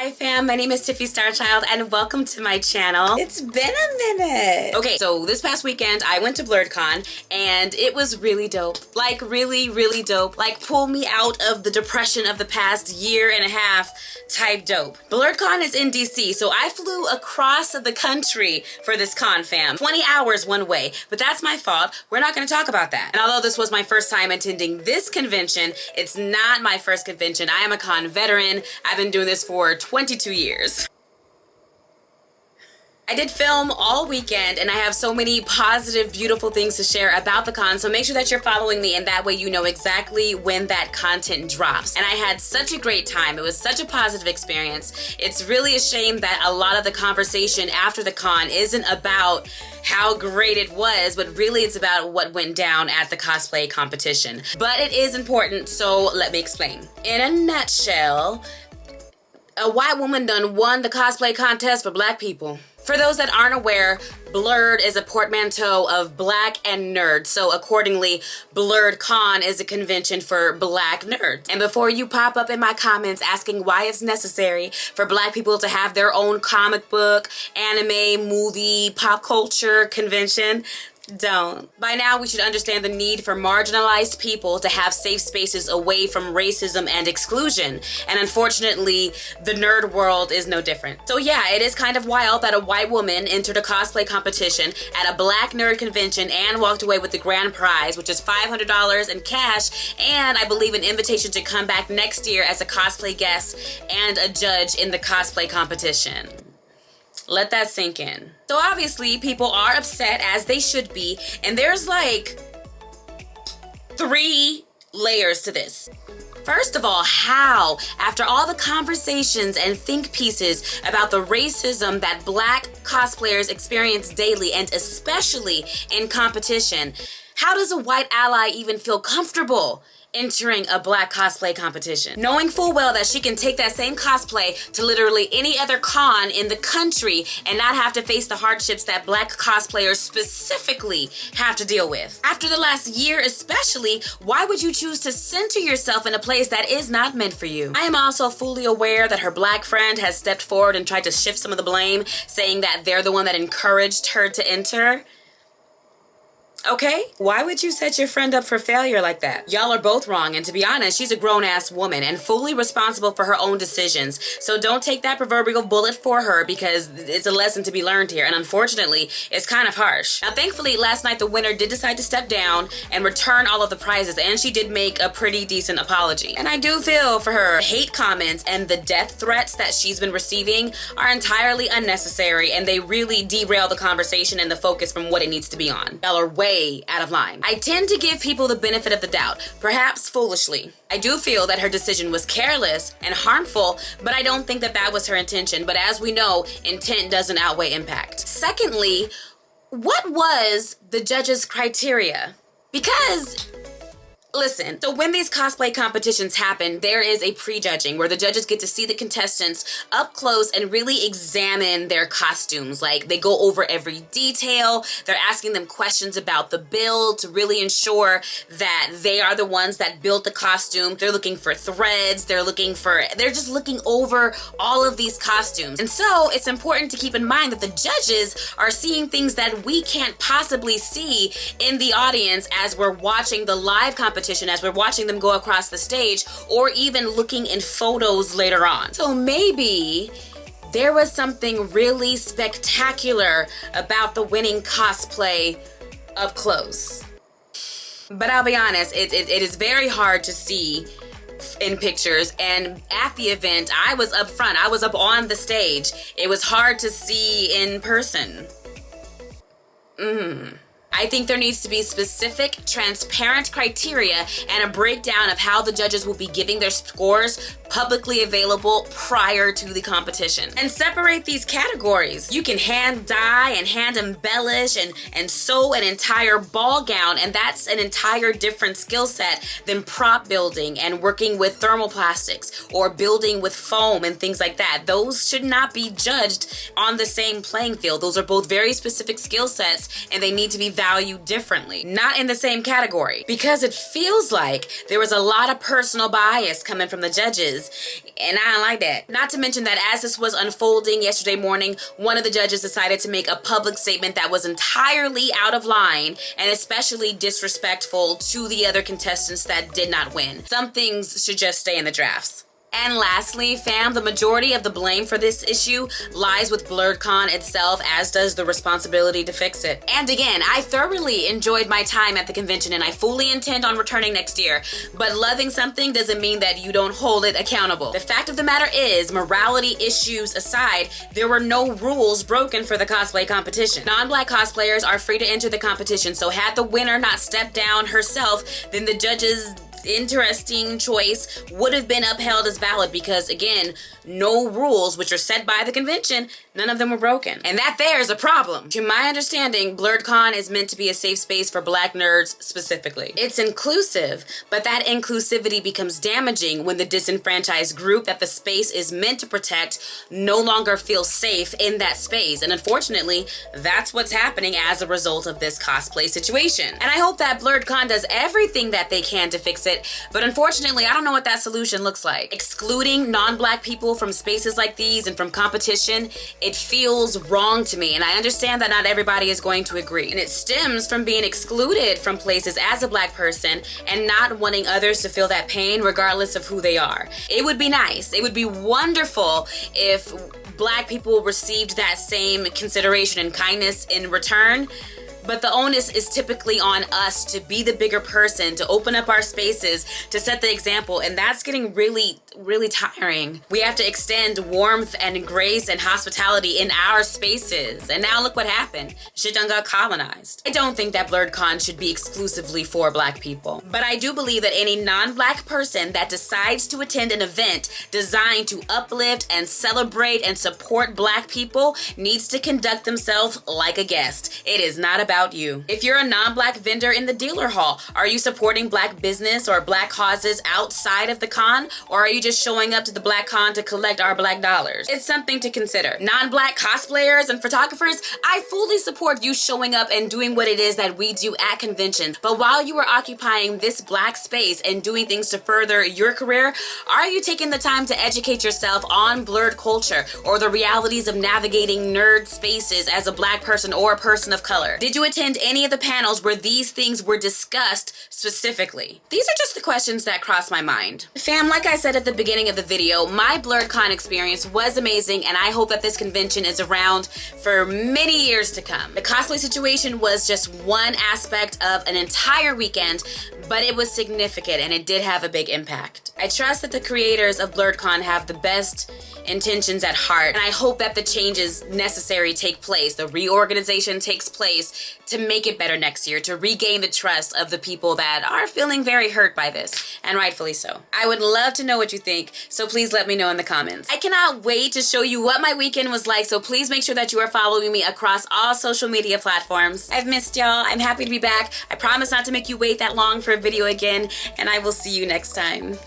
Hi fam, my name is Tiffie Starchild and welcome to my channel. It's been a minute. Okay, so this past weekend I went to BlerDCon and it was really dope. Like really dope. Like pull me out of the depression of the past year and a half type dope. BlerDCon is in DC, so I flew across the country for this con fam. 20 hours one way, but that's my fault. We're not gonna talk about that. And although this was my first time attending this convention, it's not my first convention. I am a con veteran. I've been doing this for 22 years. I did film all weekend and I have so many positive, beautiful things to share about the con, so make sure that you're following me and that way you know exactly when that content drops. And I had such a great time. It was such a positive experience. It's really a shame that a lot of the conversation after the con isn't about how great it was, but really it's about what went down at the cosplay competition. But it is important, so let me explain. In a nutshell, a white woman done won the cosplay contest for black people. For those that aren't aware, Blerd is a portmanteau of black and nerd, so accordingly, BlerDCon is a convention for black nerds. And before you pop up in my comments asking why it's necessary for black people to have their own comic book, anime, movie, pop culture convention, don't. By now, we should understand the need for marginalized people to have safe spaces away from racism and exclusion. And unfortunately, the nerd world is no different. So yeah, it is kind of wild that a white woman entered a cosplay competition at a black nerd convention and walked away with the grand prize, which is $500 in cash, and I believe an invitation to come back next year as a cosplay guest and a judge in the cosplay competition. Let that sink in. So obviously people are upset, as they should be, and there's like 3 layers to this. First of all, how, after all the conversations and think pieces about the racism that black cosplayers experience daily and especially in competition, how does a white ally even feel comfortable entering a black cosplay competition, knowing full well that she can take that same cosplay to literally any other con in the country and not have to face the hardships that black cosplayers specifically have to deal with? After the last year especially, why would you choose to center yourself in a place that is not meant for you? I am also fully aware that her black friend has stepped forward and tried to shift some of the blame, saying that they're the one that encouraged her to enter. Okay, why would you set your friend up for failure like that? Y'all are both wrong, and to be honest, she's a grown-ass woman and fully responsible for her own decisions. So don't take that proverbial bullet for her, because it's a lesson to be learned here, and unfortunately, it's kind of harsh. Now, thankfully, last night the winner did decide to step down and return all of the prizes, and she did make a pretty decent apology. And I do feel for her. Hate comments and the death threats that she's been receiving are entirely unnecessary, and they really derail the conversation and the focus from what it needs to be on. Y'all are way out of line. I tend to give people the benefit of the doubt, perhaps foolishly. I do feel that her decision was careless and harmful, but I don't think that that was her intention. But as we know, intent doesn't outweigh impact. Secondly, what was the judges' criteria? Because listen, so when these cosplay competitions happen, there is a prejudging where the judges get to see the contestants up close and really examine their costumes. Like, they go over every detail. They're asking them questions about the build to really ensure that they are the ones that built the costume. They're looking for threads. They're just looking over all of these costumes. And so it's important to keep in mind that the judges are seeing things that we can't possibly see in the audience as we're watching the live competition, as we're watching them go across the stage, or even looking in photos later on. So maybe there was something really spectacular about the winning cosplay up close. But I'll be honest, it is very hard to see in pictures, and at the event I was up front, I was up on the stage. It was hard to see in person. I think there needs to be specific, transparent criteria and a breakdown of how the judges will be giving their scores publicly available prior to the competition. And separate these categories. You can hand dye and hand embellish and sew an entire ball gown, and that's an entire different skill set than prop building and working with thermoplastics or building with foam and things like that. Those should not be judged on the same playing field. Those are both very specific skill sets, and they need to be valued differently, not in the same category, because it feels like there was a lot of personal bias coming from the judges, and I don't like that. Not to mention that as this was unfolding yesterday morning, one of the judges decided to make a public statement that was entirely out of line and especially disrespectful to the other contestants that did not win. Some things should just stay in the drafts. And lastly, fam, the majority of the blame for this issue lies with BlerDCon itself, as does the responsibility to fix it. And again, I thoroughly enjoyed my time at the convention and I fully intend on returning next year, but loving something doesn't mean that you don't hold it accountable. The fact of the matter is, morality issues aside, there were no rules broken for the cosplay competition. Non-black cosplayers are free to enter the competition, so had the winner not stepped down herself, then the judges' interesting choice would have been upheld as valid because, again, no rules which are set by the convention, none of them were broken. And that there is a problem. To my understanding, BlerDCon is meant to be a safe space for black nerds specifically. It's inclusive, but that inclusivity becomes damaging when the disenfranchised group that the space is meant to protect no longer feels safe in that space. And unfortunately, that's what's happening as a result of this cosplay situation. And I hope that BlerDCon does everything that they can to fix it, but unfortunately, I don't know what that solution looks like. Excluding non-black people from spaces like these and from competition, it feels wrong to me, and I understand that not everybody is going to agree. And it stems from being excluded from places as a black person and not wanting others to feel that pain regardless of who they are. It would be nice, it would be wonderful if black people received that same consideration and kindness in return. But the onus is typically on us to be the bigger person, to open up our spaces, to set the example, and that's getting really tiring. We have to extend warmth and grace and hospitality in our spaces, and now look what happened. Shit done got colonized. I don't think that BlerDCon should be exclusively for black people, but I do believe that any non-black person that decides to attend an event designed to uplift and celebrate and support black people needs to conduct themselves like a guest. It is not about you. If you're a non-black vendor in the dealer hall, are you supporting black business or black causes outside of the con, or are you just showing up to the black con to collect our black dollars? It's something to consider. Non-black cosplayers and photographers, I fully support you showing up and doing what it is that we do at conventions, but while you are occupying this black space and doing things to further your career, are you taking the time to educate yourself on blurred culture or the realities of navigating nerd spaces as a black person or a person of color? Did you attend any of the panels where these things were discussed specifically? These are just the questions that cross my mind. Fam, like I said at the beginning of the video, my BlerDCon experience was amazing, and I hope that this convention is around for many years to come. The cosplay situation was just one aspect of an entire weekend, but it was significant and it did have a big impact. I trust that the creators of BlerDCon have the best intentions at heart, and I hope that the changes necessary take place, the reorganization takes place to make it better next year, to regain the trust of the people that are feeling very hurt by this, and rightfully so. I would love to know what you think, so please let me know in the comments. I cannot wait to show you what my weekend was like, so please make sure that you are following me across all social media platforms. I've missed y'all. I'm happy to be back. I promise not to make you wait that long for a video again, and I will see you next time.